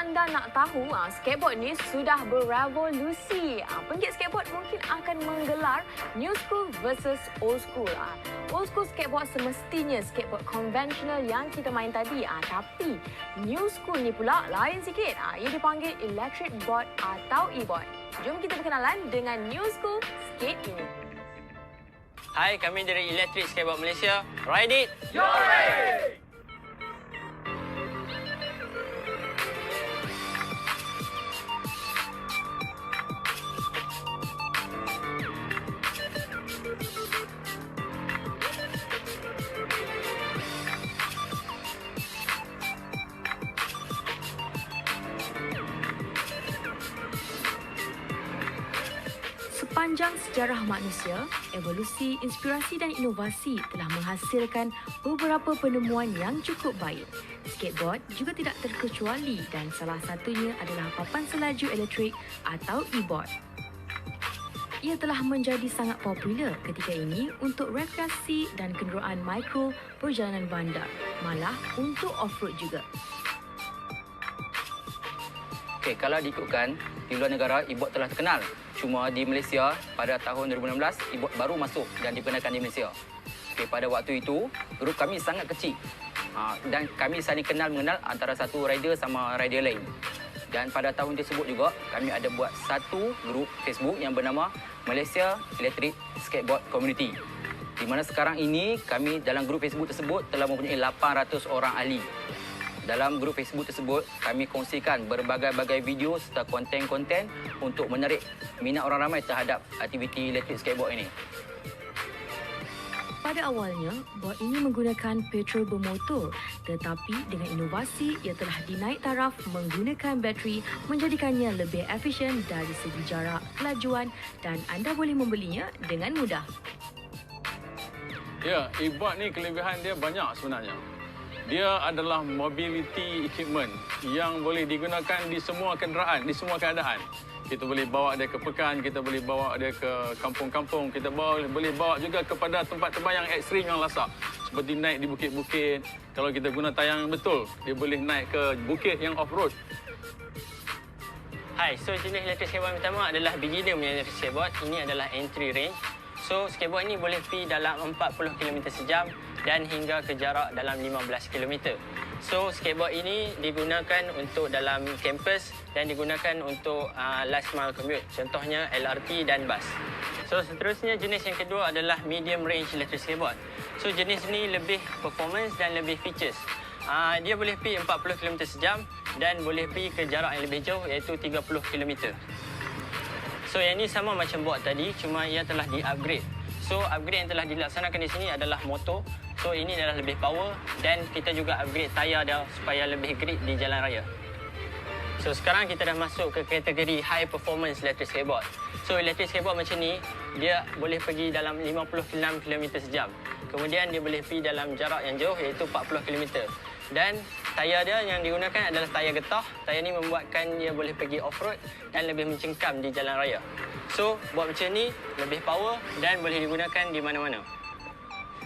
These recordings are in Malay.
anda nak tahu, skateboard ni sudah berevolusi. Penggiat skateboard mungkin akan menggelar new school versus old school. Old school skateboard semestinya skateboard konvensional yang kita main tadi. Tapi new school ni pula lain sikit. Ia dipanggil electric board atau e-board. Jom kita berkenalan dengan new school skate ini. Hai, kami dari Electric Skateboard Malaysia. Ride it! Yore! Sepanjang sejarah manusia, evolusi, inspirasi dan inovasi telah menghasilkan beberapa penemuan yang cukup baik. Skateboard juga tidak terkecuali dan salah satunya adalah papan selaju elektrik atau e-board. Ia telah menjadi sangat popular ketika ini untuk rekreasi dan kenderaan mikro perjalanan bandar, malah untuk off-road juga. Okey, kalau diikutkan, di luar negara e-board telah terkenal. Cuma di Malaysia pada tahun 2016 e-board baru masuk dan diperkenalkan di Malaysia. Okey, pada waktu itu grup kami sangat kecil. Dan kami saling mengenal antara satu rider sama rider lain. Dan pada tahun tersebut juga kami ada buat satu grup Facebook yang bernama Malaysia Electric Skateboard Community. Di mana sekarang ini kami dalam grup Facebook tersebut telah mempunyai 800 orang ahli. Dalam grup Facebook tersebut, kami kongsikan berbagai-bagai video serta konten-konten untuk menarik minat orang ramai terhadap aktiviti elektrik skateboard ini. Pada awalnya, board ini menggunakan petrol bermotor, tetapi dengan inovasi ia telah dinaik taraf menggunakan bateri menjadikannya lebih efisien dari segi jarak, kelajuan dan anda boleh membelinya dengan mudah. Ya, e-board ni kelebihan dia banyak sebenarnya. Dia adalah mobility equipment yang boleh digunakan di semua kenderaan, di semua keadaan. Kita boleh bawa dia ke pekan, kita boleh bawa dia ke kampung-kampung, kita boleh bawa juga kepada tempat-tempat yang ekstrim yang lasak. Seperti naik di bukit-bukit. Kalau kita guna tayang yang betul, dia boleh naik ke bukit yang off-road. Hai, so jenis electric skateboard yang pertama adalah beginner punya electric skateboard. Ini adalah entry range. So, skateboard ini boleh pergi dalam 40 km sejam dan hingga ke jarak dalam 15 km. So, skateboard ini digunakan untuk dalam kampus dan digunakan untuk last mile commute. Contohnya LRT dan bas. So, seterusnya jenis yang kedua adalah medium range electric skateboard. So, jenis ini lebih performance dan lebih features. Dia boleh pergi 40 km sejam dan boleh pergi ke jarak yang lebih jauh iaitu 30 km. So, yang ini sama macam board tadi, cuma ia telah di-upgrade. So, upgrade yang telah dilaksanakan di sini adalah motor. So, ini adalah lebih power dan kita juga upgrade tayar dia supaya lebih grip di jalan raya. So, sekarang kita dah masuk ke kategori high performance electric skateboard. So, electric skateboard macam ni, dia boleh pergi dalam 56 km sejam. Kemudian, dia boleh pergi dalam jarak yang jauh iaitu 40 km. Dan tayar dia yang digunakan adalah tayar getah. Tayar ni membuatkan dia boleh pergi off-road dan lebih mencengkam di jalan raya. So, buat macam ni lebih power dan boleh digunakan di mana-mana.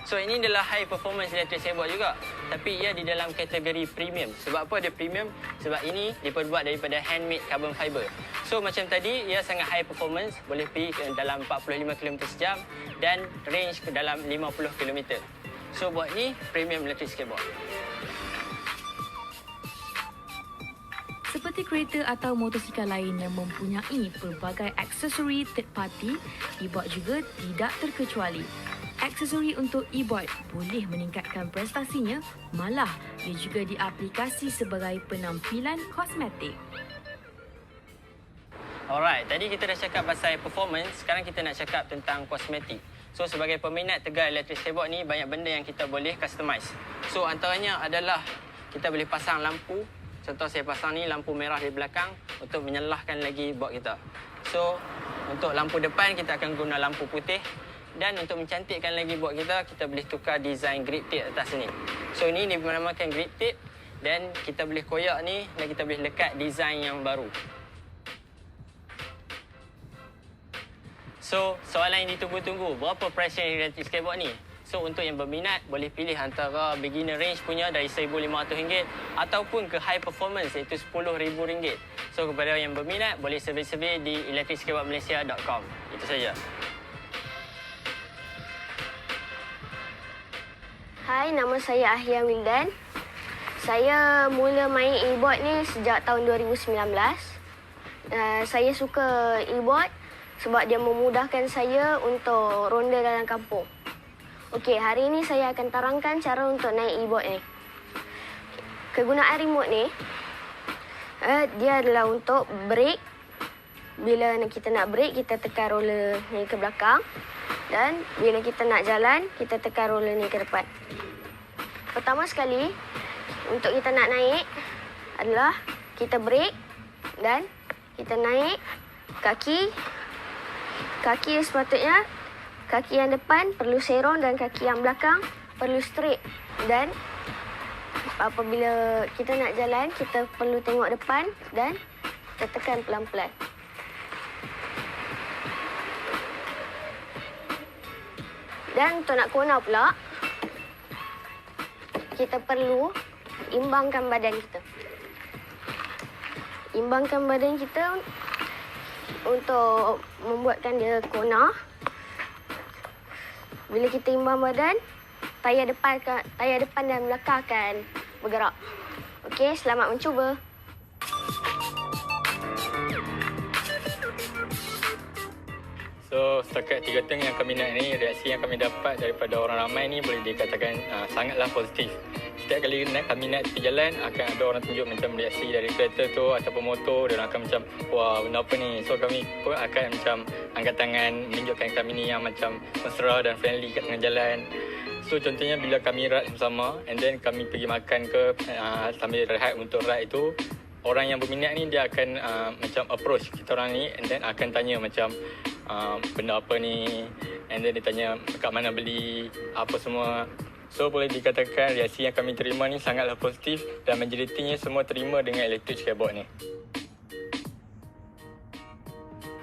So, ini adalah high performance electric skateboard juga. Tapi ia di dalam kategori premium. Sebab apa dia premium? Sebab ini diperbuat daripada handmade carbon fiber. So, macam tadi, ia sangat high performance. Boleh pergi ke dalam 45 km sejam dan range ke dalam 50 km. So, buat ni premium electric skateboard. Seperti kereta atau motosikal lain yang mempunyai pelbagai aksesori third party, e-board juga tidak terkecuali. Aksesori untuk e-board boleh meningkatkan prestasinya, malah ia juga diaplikasi sebagai penampilan kosmetik. Alright, tadi kita dah cakap pasal performance, sekarang kita nak cakap tentang kosmetik. So, sebagai peminat tegar electric skateboard ni, banyak benda yang kita boleh customize. So, antaranya adalah kita boleh pasang lampu. Contoh saya pasang ni lampu merah di belakang untuk menyalahkan lagi board kita. So, untuk lampu depan kita akan guna lampu putih. Dan untuk mencantikkan lagi board kita, kita boleh tukar design grip tape atas sini. So, ini dinamakan grip tape. Dan kita boleh koyak ni dan kita boleh lekat design yang baru. So, soalan yang ditunggu-tunggu, berapa price electric skateboard ni? So untuk yang berminat boleh pilih antara beginner range punya dari RM1,500 ataupun ke high performance iaitu RM10,000. So kepada yang berminat boleh survey-survey di electricskeboardmalaysia.com. Itu saja. Hai, nama saya Ahia Wildan. Saya mula main e-board ni sejak tahun 2019. Saya suka e-board sebab dia memudahkan saya untuk ronda dalam kampung. Okey, hari ini saya akan terangkan cara untuk naik e-board ni. Kegunaan remote ni, dia adalah untuk brake. Bila kita nak brake, kita tekan roller ni ke belakang. Dan bila kita nak jalan, kita tekan roller ni ke depan. Pertama sekali, untuk kita nak naik adalah kita brake dan kita naik kaki sepatutnya kaki yang depan perlu serong dan kaki yang belakang perlu straight. Dan apabila kita nak jalan, kita perlu tengok depan dan kita tekan pelan-pelan. Dan untuk nak corner pula, kita perlu imbangkan badan kita. Imbangkan badan kita untuk membuatkan dia corner. Bila kita imbang badan, tayar depan dan belakang akan bergerak. Okey, selamat mencuba. So setakat 3 tahun yang kami naik ni, reaksi yang kami dapat daripada orang ramai ni boleh dikatakan sangatlah positif. Setiap kali kami naik tepi jalan, akan ada orang tunjuk macam reaksi dari kereta tu ataupun motor, dan akan macam, wah benda apa ni. So kami pun akan macam angkat tangan menunjukkan kami ni yang macam mesra dan friendly kat tengah jalan. So contohnya bila kami ride bersama and then kami pergi makan ke sambil rehat untuk ride itu, orang yang berminat ni dia akan macam approach kita orang ni and then akan tanya macam benda apa ni, and then dia tanya kat mana beli, apa semua. So boleh dikatakan reaksi yang kami terima ni sangatlah positif dan majoritinya semua terima dengan electric skateboard ni.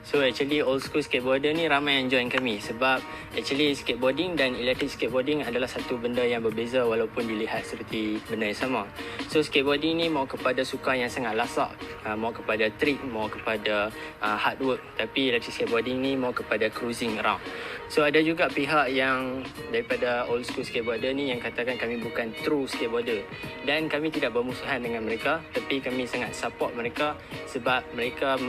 So actually old school skateboarder ni ramai yang join kami sebab actually skateboarding dan electric skateboarding adalah satu benda yang berbeza walaupun dilihat seperti benda yang sama. So skateboarding ni mau kepada sukan yang sangat lasak, mau kepada trick, mau kepada hard work, tapi electric skateboarding ni mau kepada cruising around. So ada juga pihak yang daripada old school skateboarder ni yang katakan kami bukan true skateboarder, dan kami tidak bermusuhan dengan mereka, tapi kami sangat support mereka sebab mereka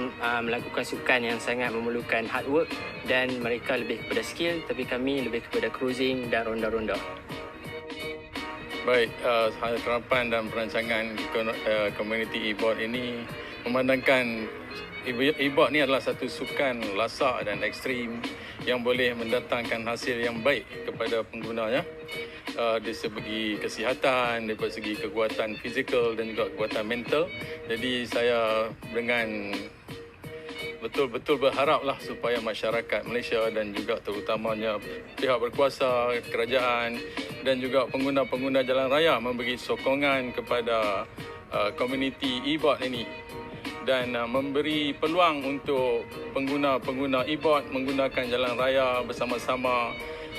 melakukan sukan yang sangat memerlukan hard work dan mereka lebih kepada skill, tapi kami lebih kepada cruising dan ronda-ronda. Baik, harapan dan perancangan komuniti e-board ini memandangkan e-board ni adalah satu sukan lasak dan ekstrim yang boleh mendatangkan hasil yang baik kepada penggunanya dari segi kesihatan, dari segi kekuatan fizikal dan juga kekuatan mental. Jadi saya dengan betul-betul berharaplah supaya masyarakat Malaysia dan juga terutamanya pihak berkuasa, kerajaan dan juga pengguna-pengguna jalan raya memberi sokongan kepada komuniti e-board ini dan memberi peluang untuk pengguna-pengguna e-board menggunakan jalan raya bersama-sama.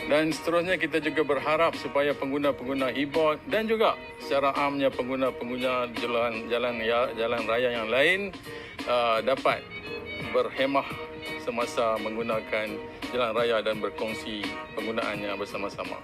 Dan seterusnya kita juga berharap supaya pengguna-pengguna e-board dan juga secara amnya pengguna-pengguna jalan raya yang lain dapat berhemah semasa menggunakan jalan raya dan berkongsi penggunaannya bersama-sama.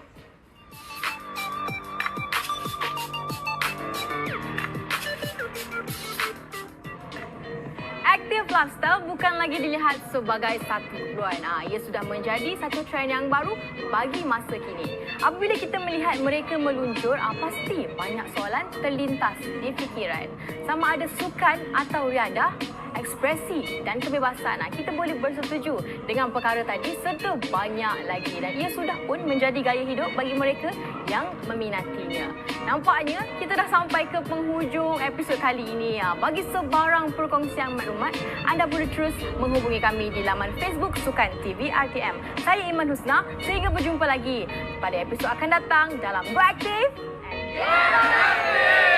Aktif lifestyle bukan lagi dilihat sebagai satu keperluan. Ia sudah menjadi satu trend yang baru bagi masa kini. Apabila kita melihat mereka meluncur, pasti banyak soalan terlintas di fikiran. Sama ada sukan atau riadah, ekspresi dan kebebasan. Kita boleh bersetuju dengan perkara tadi serta banyak lagi, dan ia sudah pun menjadi gaya hidup bagi mereka yang meminatinya. Nampaknya kita dah sampai ke penghujung episod kali ini. Bagi sebarang perkongsian maklumat, anda boleh terus menghubungi kami di laman Facebook Sukan TV RTM. Saya Iman Husna, sehingga berjumpa lagi pada episod akan datang dalam Beraktif and Get Aktif!